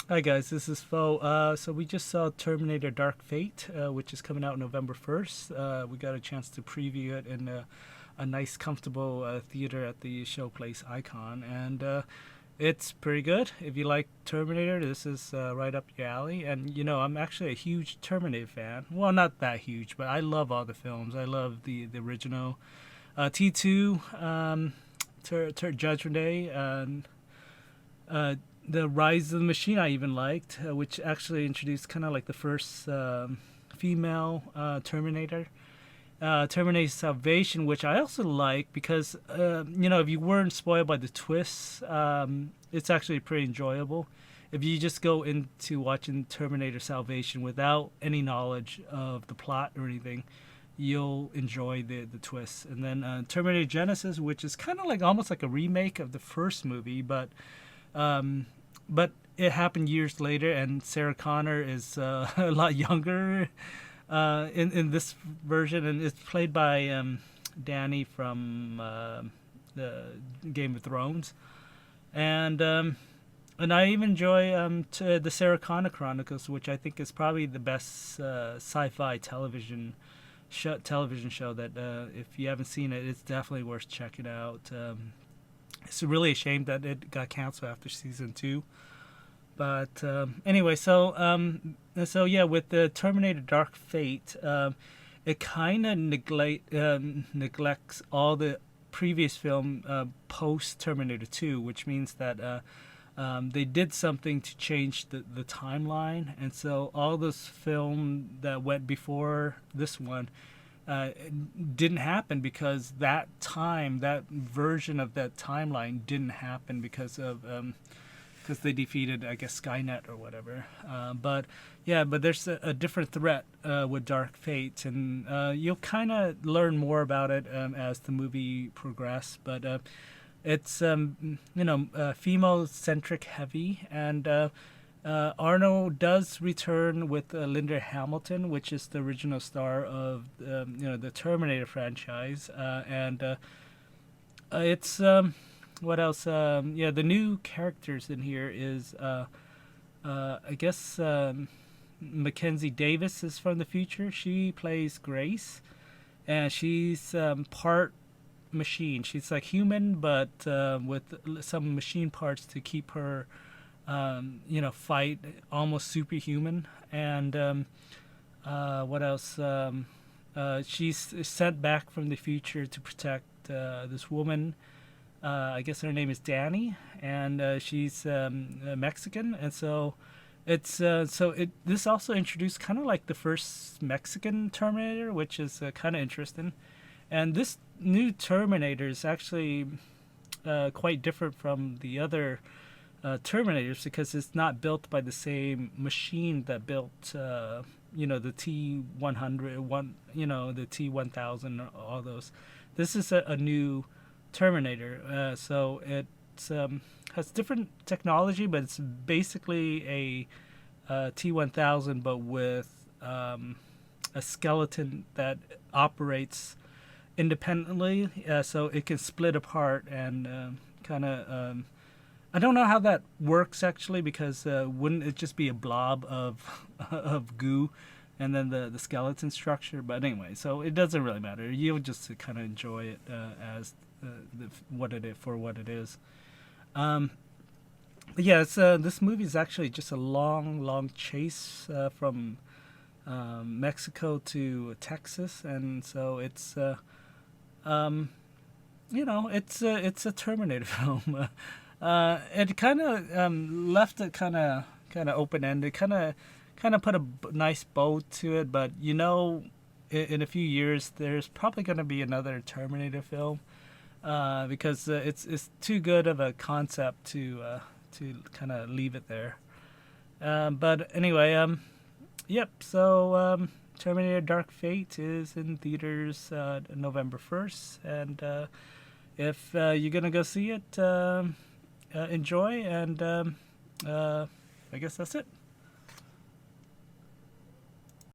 Hi guys, this is Fo. So we just saw Terminator Dark Fate, which is coming out November 1st. We got a chance to preview it in a nice, comfortable theater at the Showplace Icon, and it's pretty good. If you like Terminator, this is right up your alley. And I'm actually a huge Terminator fan. Well, not that huge, but I love all the films. I love the original T2, Judgment Day, and uh, the Rise of the Machine I even liked, which actually introduced kind of like the first female Terminator. Terminator Salvation, which I also like because, if you weren't spoiled by the twists, it's actually pretty enjoyable. If you just go into watching Terminator Salvation without any knowledge of the plot or anything, you'll enjoy the twists. And then Terminator Genesis, which is kind of like almost like a remake of the first movie, um, but it happened years later, and Sarah Connor is a lot younger in this version, and it's played by Danny from the Game of Thrones, and I even enjoy the Sarah Connor Chronicles, which I think is probably the best sci-fi television show that if you haven't seen it, it's definitely worth checking out. It's really a shame that it got canceled after season two. But anyway, so yeah, with the Terminator Dark Fate, it kind of neglects all the previous film post Terminator 2, which means that they did something to change the timeline, and so all this film that went before this one uh, didn't happen because that version of that timeline didn't happen because they defeated, I guess, Skynet or whatever. But yeah, but there's a different threat with Dark Fate, and you'll kind of learn more about it as the movie progresses. But it's female centric heavy, and Arnold does return with Linda Hamilton, which is the original star of the Terminator franchise, and it's what else? Yeah, the new characters in here is I guess Mackenzie Davis is from the future. She plays Grace, and she's part machine. She's like human, but with some machine parts to keep her, fight almost superhuman. And what else? She's sent back from the future to protect this woman. I guess her name is Danny, and she's Mexican, and so this also introduced kind of like the first Mexican Terminator, which is kind of interesting. And this new Terminator is actually quite different from the other Terminators because it's not built by the same machine that built, the T-100, the T-1000, all those. This is a new Terminator, so it has different technology, but it's basically a T-1000, but with a skeleton that operates independently, so it can split apart and kind of. I don't know how that works actually, because wouldn't it just be a blob of of goo, and then the skeleton structure? But anyway, so it doesn't really matter. You'll just kind of enjoy it as what it is for what it is. Um, but yeah, this movie is actually just a long chase from Mexico to Texas, and so um, it's a Terminator film. It kind of left it kind of open ended, kind of put a nice bow to it. But in a few years, there's probably going to be another Terminator film because it's too good of a concept to kind of leave it there. But anyway, yep. So Terminator Dark Fate is in theaters November 1st, and if you're gonna go see it, enjoy, and I guess that's it.